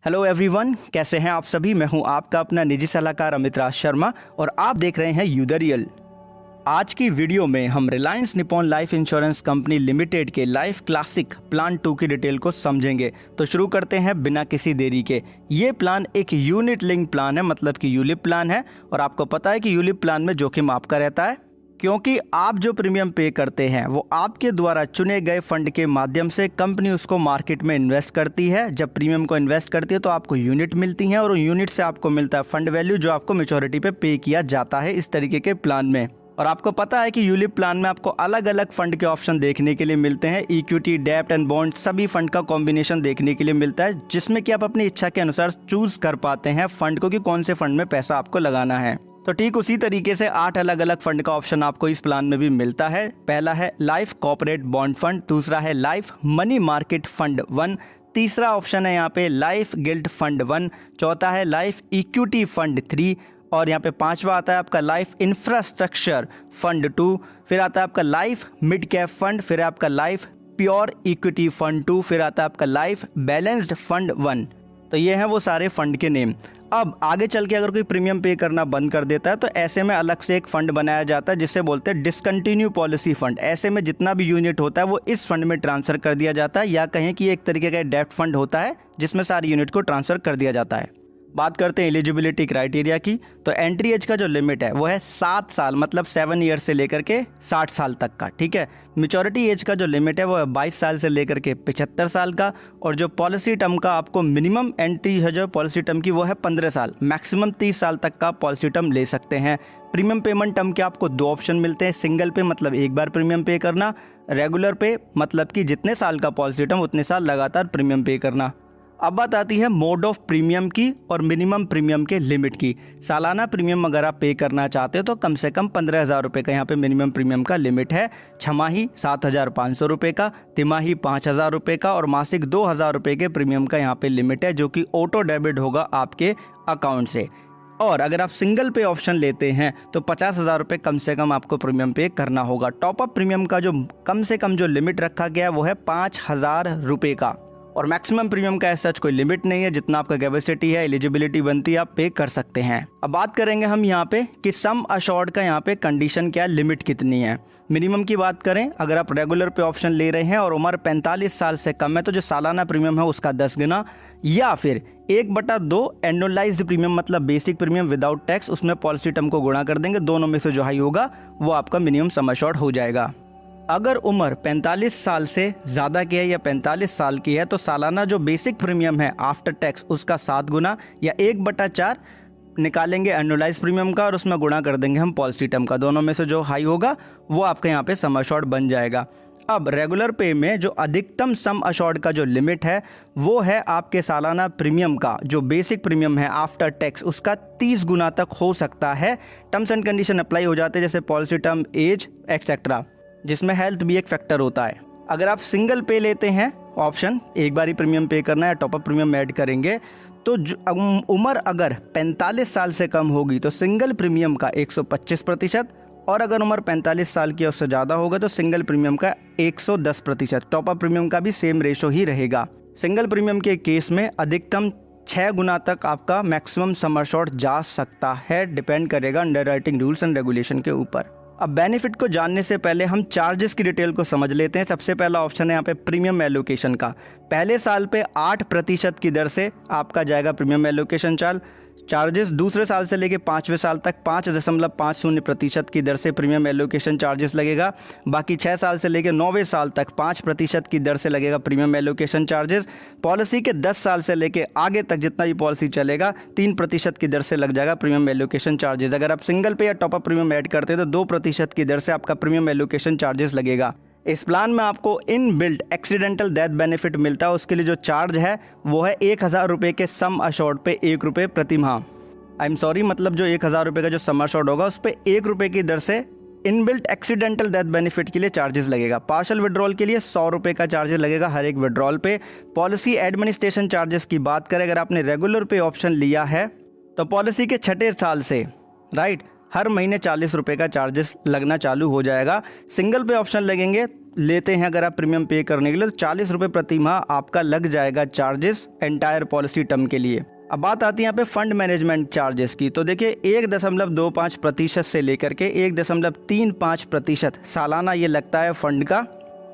Hello everyone, कैसे हैं आप सभी। मैं हूं आपका अपना निजी सलाहकार अमित राज शर्मा और आप देख रहे हैं यू द रियल। आज की वीडियो में हम Reliance Nippon life insurance company limited के लाइफ क्लासिक प्लान 2 की डिटेल को समझेंगे। तो शुरू करते हैं बिना किसी देरी के। ये प्लान एक यूनिट लिंक प्लान है, मतलब कि यूलिप प्लान है। और आपको पता है कि यूलिप प्लान में जोखिम आपका रहता है, क्योंकि आप जो प्रीमियम पे करते हैं वो आपके द्वारा चुने गए फंड के माध्यम से कंपनी उसको मार्केट में इन्वेस्ट करती है। जब प्रीमियम को इन्वेस्ट करती है तो आपको यूनिट मिलती हैं और यूनिट से आपको मिलता है फंड वैल्यू, जो आपको मैच्योरिटी पे किया जाता है इस तरीके के प्लान में। और आपको पता है कि यूलिप प्लान में आपको अलग अलग फंड के ऑप्शन देखने के लिए मिलते हैं। इक्विटी, डेब्ट एंड बॉन्ड, सभी फंड का कॉम्बिनेशन देखने के लिए मिलता है, जिसमें कि आप अपनी इच्छा के अनुसार चूज कर पाते हैं फंड को कि कौन से फंड में पैसा आपको लगाना है। तो ठीक उसी तरीके से 8 अलग अलग फंड का ऑप्शन आपको इस प्लान में भी मिलता है। पहला है लाइफ कॉर्पोरेट बॉन्ड फंड, दूसरा है लाइफ मनी मार्केट फंड 1, तीसरा ऑप्शन है यहाँ पे लाइफ गिल्ड फंड 1, चौथा है लाइफ इक्विटी फंड 3, और यहाँ पे पांचवा आता है आपका लाइफ इंफ्रास्ट्रक्चर फंड 2, फिर आता है आपका लाइफ मिड कैप फंड, फिर आपका लाइफ प्योर इक्विटी फंड 2, फिर आता है आपका लाइफ बैलेंस्ड फंड 1। तो ये हैं वो सारे फंड के नेम। अब आगे चल के अगर कोई प्रीमियम पे करना बंद कर देता है तो ऐसे में अलग से एक फंड बनाया जाता है जिसे बोलते हैं डिसकंटिन्यू पॉलिसी फंड। ऐसे में जितना भी यूनिट होता है वो इस फंड में ट्रांसफर कर दिया जाता है, या कहें कि एक तरीके का डेब्ट फंड होता है जिसमें सारी यूनिट को ट्रांसफर कर दिया जाता है। बात करते हैं एलिजिबिलिटी क्राइटेरिया की। तो एंट्री एज का जो लिमिट है वो है 7 साल, मतलब 7 ईयर से लेकर के 60 साल तक का, ठीक है। मैच्योरिटी एज का जो लिमिट है वो है 22 साल से लेकर के 75 साल का। और जो पॉलिसी टर्म का आपको मिनिमम एंट्री है जो पॉलिसी टर्म की वो है 15 साल, मैक्सिमम 30 साल तक का पॉलिसी टर्म ले सकते हैं। प्रीमियम पेमेंट टर्म के आपको 2 ऑप्शन मिलते हैं। सिंगल पे मतलब एक बार प्रीमियम पे करना, रेगुलर पे मतलब कि जितने साल का पॉलिसी टर्म उतने साल लगातार प्रीमियम पे करना। अब बात आती है मोड ऑफ प्रीमियम की और मिनिमम प्रीमियम के लिमिट की। सालाना प्रीमियम अगर आप पे करना चाहते हो तो कम से कम 15,000 रुपये का यहाँ पे मिनिमम प्रीमियम का लिमिट है। छमाही 7,500 रुपये का, तिमाही 5,000 रुपये का और मासिक 2,000 रुपये के प्रीमियम का यहाँ पे लिमिट है, जो कि ऑटो डेबिट होगा आपके अकाउंट से। और अगर आप सिंगल पे ऑप्शन लेते हैं तो 50,000 रुपये कम से कम आपको प्रीमियम पे करना होगा। टॉपअप प्रीमियम का जो कम से कम जो लिमिट रखा गया है वो है 5,000 रुपये का, और मैक्सिमम प्रीमियम का ऐसा कोई लिमिट नहीं है। जितना आपका कैपेसिटी है, एलिजिबिलिटी बनती है, आप पे कर सकते हैं। अब बात करेंगे हम यहाँ पे कि सम अशोर्ड का यहाँ पे कंडीशन क्या है, लिमिट कितनी है। मिनिमम की बात करें, अगर आप रेगुलर पे ऑप्शन ले रहे हैं और उम्र 45 साल से कम है तो जो सालाना प्रीमियम है उसका 10 गुना, या फिर 1/2 एनुअलाइज्ड प्रीमियम मतलब बेसिक प्रीमियम विदाउट टैक्स, उसमें पॉलिसी टर्म को गुणा कर देंगे। दोनों में से जो हाई होगा वो आपका मिनिमम सम अशोर्ड हो जाएगा। अगर उम्र 45 साल से ज़्यादा की है या 45 साल की है तो सालाना जो बेसिक प्रीमियम है आफ्टर टैक्स उसका 7 गुना या 1/4 निकालेंगे एनुअलाइज प्रीमियम का और उसमें गुणा कर देंगे हम पॉलिसी टर्म का। दोनों में से जो हाई होगा वो आपका यहाँ पे सम अशोर्ड बन जाएगा। अब रेगुलर पे में जो अधिकतम सम अशोर्ड का जो लिमिट है वो है आपके सालाना प्रीमियम का जो बेसिक प्रीमियम है आफ्टर टैक्स उसका 30 गुना तक हो सकता है। टर्म्स एंड कंडीशन अप्लाई हो जाते हैं, जैसे पॉलिसी टर्म, एज एक्सेट्रा, जिसमें हेल्थ भी एक फैक्टर होता है। अगर आप सिंगल पे लेते हैं ऑप्शन, एक बार ही प्रीमियम पे करना है, टॉपअप प्रीमियम ऐड करेंगे, तो उम्र अगर 45 साल से कम होगी तो सिंगल प्रीमियम का 125%, और अगर उम्र 45 साल की उससे ज़्यादा होगा तो सिंगल प्रीमियम का 110%। टॉपअप प्रीमियम का भी सेम रेशो ही रहेगा। सिंगल प्रीमियम के केस में अधिकतम 6 गुना तक आपका मैक्सिमम सम अशोर्ड जा सकता है, डिपेंड करेगा अंडरराइटिंग रूल्स एंड रेगुलेशन के ऊपर। अब बेनिफिट को जानने से पहले हम चार्जेस की डिटेल को समझ लेते हैं। सबसे पहला ऑप्शन है यहाँ पे प्रीमियम एलोकेशन का। पहले साल पे 8% की दर से आपका जाएगा प्रीमियम एलोकेशन चार्जेस। दूसरे साल से लेके 5वें साल तक 5.50% की दर से प्रीमियम एलोकेशन चार्जेस लगेगा। बाकी 6 साल से लेके 9वें साल तक 5% की दर से लगेगा प्रीमियम एलोकेशन चार्जेस। पॉलिसी के 10 साल से लेके आगे तक जितना भी पॉलिसी चलेगा 3% की दर से लग जाएगा प्रीमियम एलोकेशन चार्जेस। अगर आप सिंगल पे या टॉपअप प्रीमियम ऐड करते हैं तो 2% की दर से आपका प्रीमियम एलोकेशन चार्जेस लगेगा। इस प्लान में आपको in built accidental death benefit मिलता है। उसके लिए जो चार्ज है वो है 1,000 रुपये के सम अशोर्ड पे 1 रुपये प्रति माह। आई एम सॉरी, मतलब जो 1,000 रुपये का जो सम अशोर्ड होगा उस पर 1 रुपये की दर से in built accidental death benefit के लिए चार्जेस लगेगा। पार्शल विड्रॉल के लिए 100 रुपये का चार्जेस लगेगा हर एक विड्रॉल पे। पॉलिसी एडमिनिस्ट्रेशन चार्जेस की बात करें, अगर आपने रेगुलर पे ऑप्शन लिया है तो पॉलिसी के 6ठे साल से हर महीने 40 रुपये का चार्जेस लगना चालू हो जाएगा। सिंगल पे ऑप्शन लगेंगे लेते हैं अगर आप प्रीमियम पे करने के लिए, तो 40 रुपये प्रति माह आपका लग जाएगा चार्जेस एंटायर पॉलिसी टर्म के लिए। अब बात आती है यहाँ पे फंड मैनेजमेंट चार्जेस की। तो देखिए 1.25% से लेकर के 1.35% सालाना ये लगता है फंड का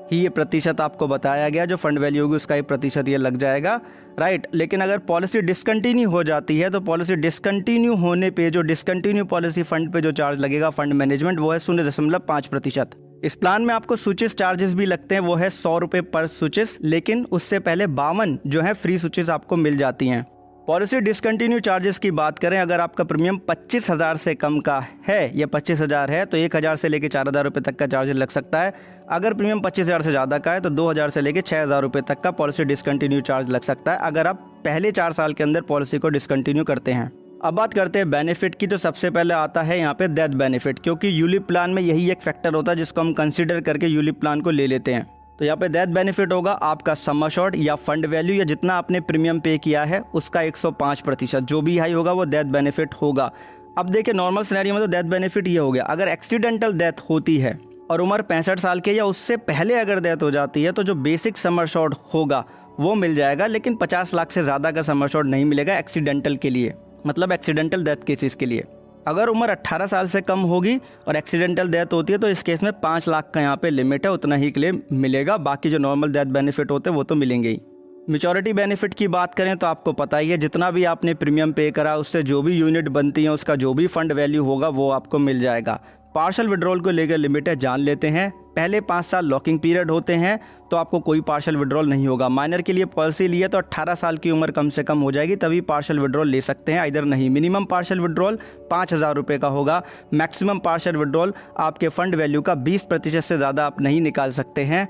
ही, ये प्रतिशत आपको बताया गया, जो फंड वैल्यू होगी उसका ही प्रतिशत ये लग जाएगा, राइट। लेकिन अगर पॉलिसी डिसकंटिन्यू हो जाती है तो पॉलिसी डिसकंटिन्यू होने पे जो डिसकंटिन्यू पॉलिसी फंड पे जो चार्ज लगेगा फंड मैनेजमेंट, वो है 0.5%। इस प्लान में आपको स्विचेस चार्जेस भी लगते हैं, वो है 100 रुपये पर स्विचेस, लेकिन उससे पहले 52 जो है फ्री स्विचेस आपको मिल जाती हैं। पॉलिसी डिसकंटिन्यू चार्जेस की बात करें, अगर आपका प्रीमियम 25,000 से कम का है या 25,000 है तो 1,000 से लेकर 4,000 रुपये तक का चार्ज लग सकता है। अगर प्रीमियम 25,000 से ज़्यादा का है तो 2,000 से लेकर 6,000 रुपये तक का पॉलिसी डिसकंटिन्यू चार्ज लग सकता है, अगर आप पहले 4 साल के अंदर पॉलिसी को डिसकंटिन्यू करते हैं। अब बात करते हैं बेनिफिट की। तो सबसे पहले आता है यहाँ पे डेथ बेनिफिट, क्योंकि यूलिप प्लान में यही एक फैक्टर होता है जिसको हम कंसिडर करके यूलिप प्लान को ले लेते हैं। तो यहाँ पे डेथ बेनिफिट होगा आपका सम अश्योर्ड या फंड वैल्यू या जितना आपने प्रीमियम पे किया है उसका 105%, जो भी हाई होगा वो डेथ बेनिफिट होगा। अब देखिए नॉर्मल सिनेरियो में तो डेथ बेनिफिट ये हो गया, अगर एक्सीडेंटल डेथ होती है और उम्र 65 साल के या उससे पहले अगर डेथ हो जाती है तो जो बेसिक सम अश्योर्ड होगा वो मिल जाएगा, लेकिन 50 लाख से ज़्यादा का सम अश्योर्ड नहीं मिलेगा एक्सीडेंटल के लिए, मतलब एक्सीडेंटल डेथ केसेस के लिए। अगर उम्र 18 साल से कम होगी और एक्सीडेंटल डेथ होती है तो इस केस में 5 लाख का यहाँ पे लिमिट है, उतना ही क्लेम मिलेगा, बाकी जो नॉर्मल डेथ बेनिफिट होते हैं वो तो मिलेंगे ही। मैच्योरिटी बेनिफिट की बात करें तो आपको पता ही है, जितना भी आपने प्रीमियम पे करा उससे जो भी यूनिट बनती है उसका जो भी फंड वैल्यू होगा वो आपको मिल जाएगा। पार्शल विड्रॉल को लेकर लिमिट है, जान लेते हैं। पहले 5 साल लॉकिंग पीरियड होते हैं तो आपको कोई पार्शल विड्रॉल नहीं होगा। माइनर के लिए पॉलिसी लिए तो 18 साल की उम्र कम से कम हो जाएगी तभी पार्शल विड्रॉल ले सकते हैं, इधर नहीं। मिनिमम पार्शल विड्रॉल 5,000 रुपये का होगा, मैक्सिमम पार्शल विड्रॉल आपके फंड वैल्यू का 20% से ज़्यादा आप नहीं निकाल सकते हैं।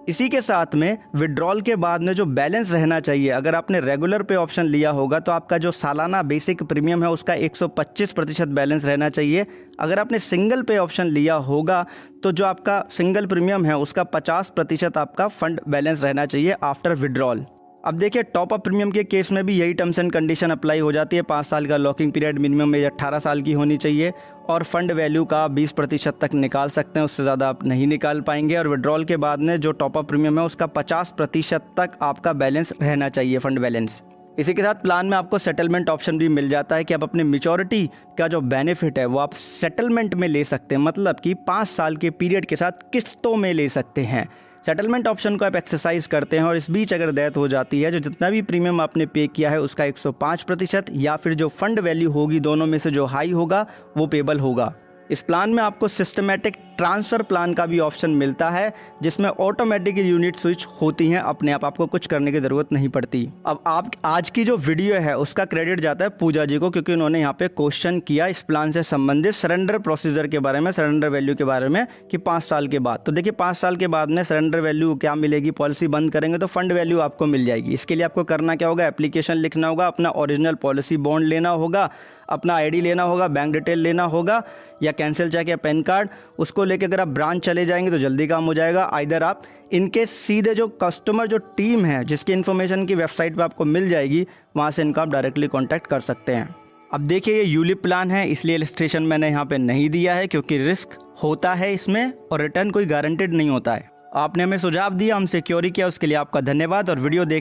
इसी के साथ में विड्रॉल के बाद में जो बैलेंस रहना चाहिए, अगर आपने रेगुलर पे ऑप्शन लिया होगा तो आपका जो सालाना बेसिक प्रीमियम है उसका 125% बैलेंस रहना चाहिए। अगर आपने सिंगल पे ऑप्शन लिया होगा तो जो आपका सिंगल प्रीमियम है उसका 50% आपका फंड बैलेंस रहना चाहिए आफ्टर विड्रॉल। अब देखिए टॉप अप प्रीमियम के केस में भी यही टर्म्स एंड कंडीशन अप्लाई हो जाती है। 5 साल का लॉकिंग पीरियड, मिनिमम एज 18 साल की होनी चाहिए और फंड वैल्यू का 20% तक निकाल सकते हैं, उससे ज़्यादा आप नहीं निकाल पाएंगे। और विड्रॉल के बाद में जो टॉप अप प्रीमियम है उसका 50% तक आपका बैलेंस रहना चाहिए, फंड बैलेंस। इसी के साथ प्लान में आपको सेटलमेंट ऑप्शन भी मिल जाता है कि आप अपने मैच्योरिटी का जो बेनिफिट है वो आप सेटलमेंट में ले सकते हैं, मतलब कि 5 साल के पीरियड के साथ किस्तों में ले सकते हैं। सेटलमेंट ऑप्शन को आप एक्सरसाइज करते हैं और इस बीच अगर डेथ हो जाती है, जो जितना भी प्रीमियम आपने पे किया है उसका 105% या फिर जो फंड वैल्यू होगी, दोनों में से जो हाई होगा वो पेबल होगा। इस प्लान में आपको सिस्टमेटिक ट्रांसफ़र प्लान का भी ऑप्शन मिलता है जिसमें ऑटोमेटिक यूनिट स्विच होती हैं अपने आप, आपको कुछ करने की ज़रूरत नहीं पड़ती। अब आप आज की जो वीडियो है उसका क्रेडिट जाता है पूजा जी को, क्योंकि उन्होंने यहाँ पे क्वेश्चन किया इस प्लान से संबंधित सरेंडर प्रोसीजर के बारे में, सरेंडर वैल्यू के बारे में कि 5 साल के बाद। तो देखिए 5 साल के बाद में सरेंडर वैल्यू क्या मिलेगी, पॉलिसी बंद करेंगे तो फंड वैल्यू आपको मिल जाएगी। इसके लिए आपको करना क्या होगा, एप्लीकेशन लिखना होगा, अपना ओरिजिनल पॉलिसी बॉन्ड लेना होगा, अपना आईडी लेना होगा, बैंक डिटेल लेना होगा या कैंसिल चेक या पैन कार्ड, उसको लेके अगर आप ब्रांच चले जाएंगे तो जल्दी काम हो जाएगा। आइदर आप इनके सीधे जो कस्टमर जो टीम है जिसकी इन्फॉर्मेशन की वेबसाइट पे आपको मिल जाएगी, वहाँ से इनका आप डायरेक्टली कॉन्टैक्ट कर सकते हैं। अब देखिए ये यूलिप प्लान है, इसलिए इलस्ट्रेशन मैंने यहाँ पे नहीं दिया है क्योंकि रिस्क होता है इसमें और रिटर्न कोई गारंटेड नहीं होता है। आपने हमें सुझाव दिया, हम सिक्योर किया, उसके लिए आपका धन्यवाद। और वीडियो देखने